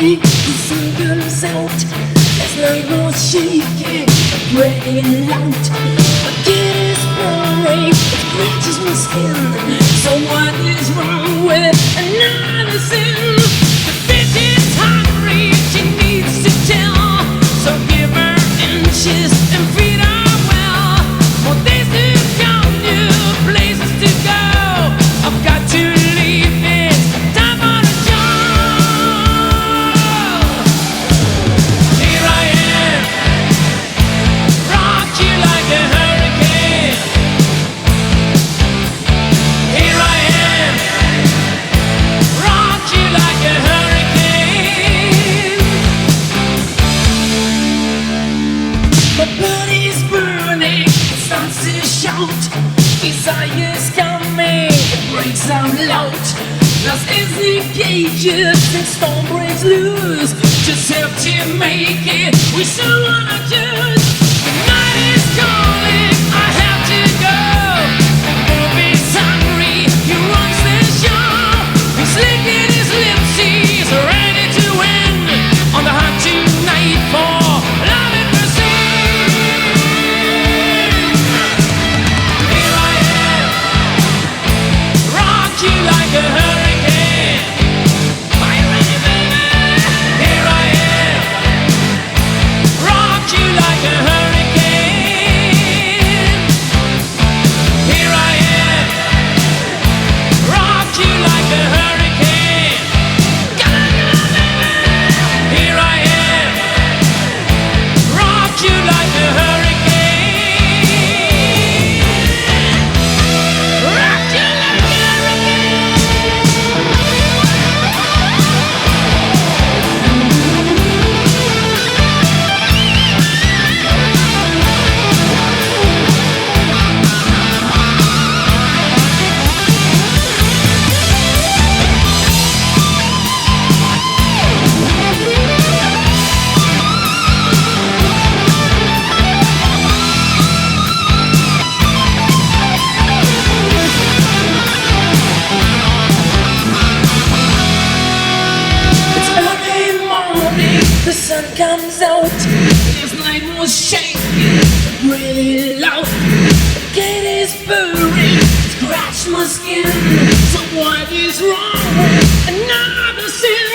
morning, the sun comes out. There's night more shaking, breaking out. My kid is boring, it scratches my skin. So what is wrong with another sin? The bitch is hungry, she needs to tell. So give her inches and feed her well. More days to come, new places to go. I've got to leave this time on a job. Here I am, rock you like a hurricane. Here I am, rock you like a hurricane. My body's burning, it starts to shout. Desire's coming, it breaks out loud. Lost is the cages and storm breaks loose. Just have to make it with someone I choose. The night is calling, I have to go. Bobby's hungry, he runs the show. He's licking his lips, he's ready to win. On the hunt tonight for love and mercy. Here I am, rock you like a hurricane. Are you ready, baby? Here I am, rock you like a hurricane. Here I am, rock you like a hurricane. Come on, baby. Here I am, rock you like a hurricane. Rock you like a It's early morning, the sun comes out. This night was shaking, really loud. The cat is purring, scratch my skin. So what is wrong with another sin?